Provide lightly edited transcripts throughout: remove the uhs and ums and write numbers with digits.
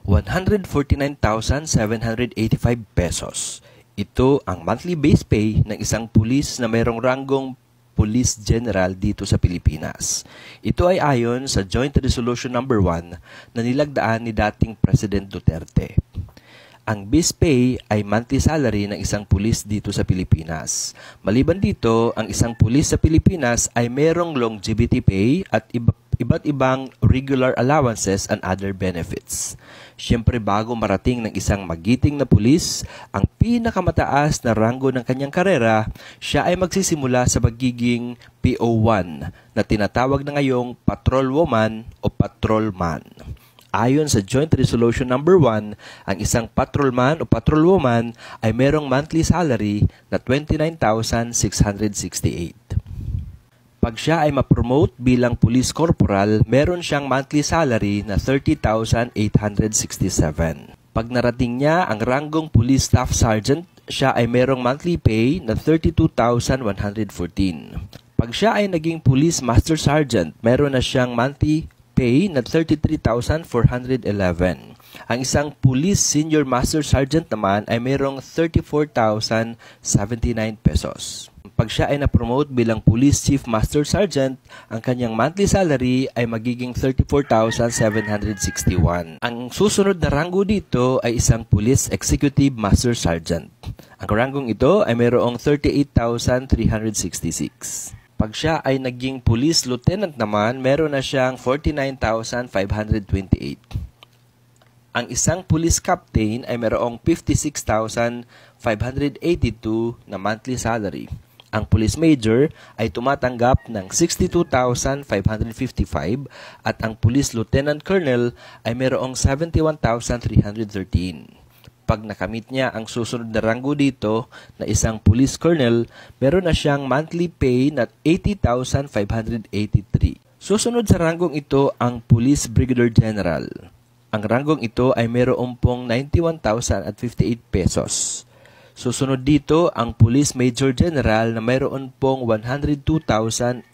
149,785 pesos. Ito ang monthly base pay ng isang pulis na mayroong ranggong Police General dito sa Pilipinas. Ito ay ayon sa Joint Resolution No. 1 na nilagdaan ni dating President Duterte. Ang base pay ay monthly salary ng isang pulis dito sa Pilipinas. Maliban dito, ang isang pulis sa Pilipinas ay mayroong longevity pay at iba't ibang regular allowances and other benefits. Siyempre, bago marating ng isang magiting na pulis, ang pinakamataas na ranggo ng kanyang karera, siya ay magsisimula sa pagiging PO1 na tinatawag na ngayong patrolwoman o patrolman. Ayon sa Joint Resolution No. 1, ang isang patrolman o patrolwoman ay merong monthly salary na 29,668. Pag siya ay ma-promote bilang police corporal, meron siyang monthly salary na 30,867. Pag narating niya ang ranggong police staff sergeant, siya ay merong monthly pay na 32,114. Pag siya ay naging police master sergeant, meron na siyang monthly pay na 33,411. Ang isang police senior master sergeant naman ay merong 34,079 pesos. Pag siya ay na-promote bilang Police Chief Master Sergeant, ang kanyang monthly salary ay magiging 34,761. Ang susunod na ranggo dito ay isang Police Executive Master Sergeant. Ang ranggong ito ay mayroong 38,366. Pag siya ay naging Police Lieutenant naman, meron na siyang 49,528. Ang isang Police Captain ay mayroong 56,582 na monthly salary. Ang Police Major ay tumatanggap ng 62,555 at ang Police Lieutenant Colonel ay mayroong 71,313. Pag nakamit niya ang susunod na ranggo dito na isang Police Colonel, meron na siyang monthly pay na 80,583. Susunod sa ranggong ito ang Police Brigadier General. Ang ranggong ito ay mayroong pong 91,058 pesos. Susunod dito ang Police Major General na mayroon pong 102,896.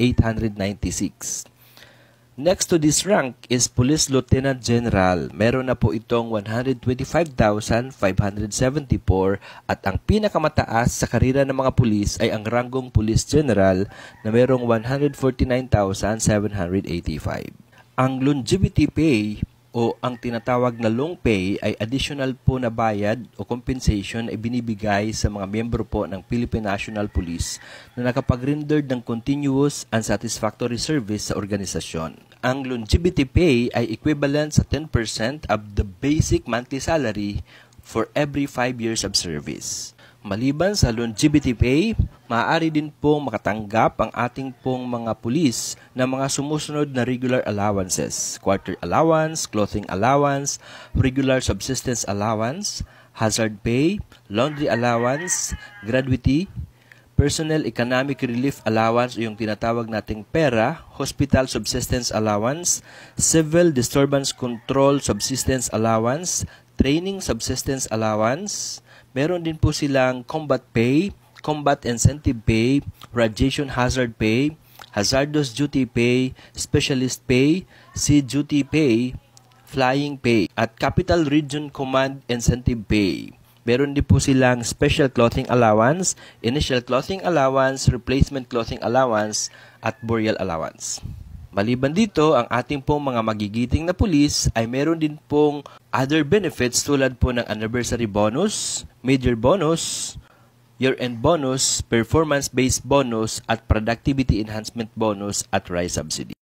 Next to this rank is Police Lieutenant General. Meron na po itong 125,574 at ang pinakamataas sa karera ng mga pulis ay ang ranggong Police General na mayroong 149,785. Ang longevity pay o ang tinatawag na long pay ay additional po na bayad o compensation ay binibigay sa mga miyembro po ng Philippine National Police na nakapag-render ng continuous and satisfactory service sa organisasyon. Ang longevity pay ay equivalent sa 10% of the basic monthly salary for every 5 years of service. Maliban sa longevity pay, maaari din pong makatanggap ang ating pong mga pulis na mga sumusunod na regular allowances: quarter allowance, clothing allowance, regular subsistence allowance, hazard pay, laundry allowance, gratuity, personal economic relief allowance o yung tinatawag nating PERA, hospital subsistence allowance, civil disturbance control subsistence allowance, training subsistence allowance. Meron din po silang combat pay, combat incentive pay, radiation hazard pay, hazardous duty pay, specialist pay, sea duty pay, flying pay, at Capital Region Command incentive pay. Meron din po silang special clothing allowance, initial clothing allowance, replacement clothing allowance, at burial allowance. Maliban dito, ang ating pong mga magigiting na pulis ay meron din pong other benefits tulad po ng anniversary bonus, major bonus, year-end bonus, performance-based bonus, at productivity enhancement bonus at rise subsidy.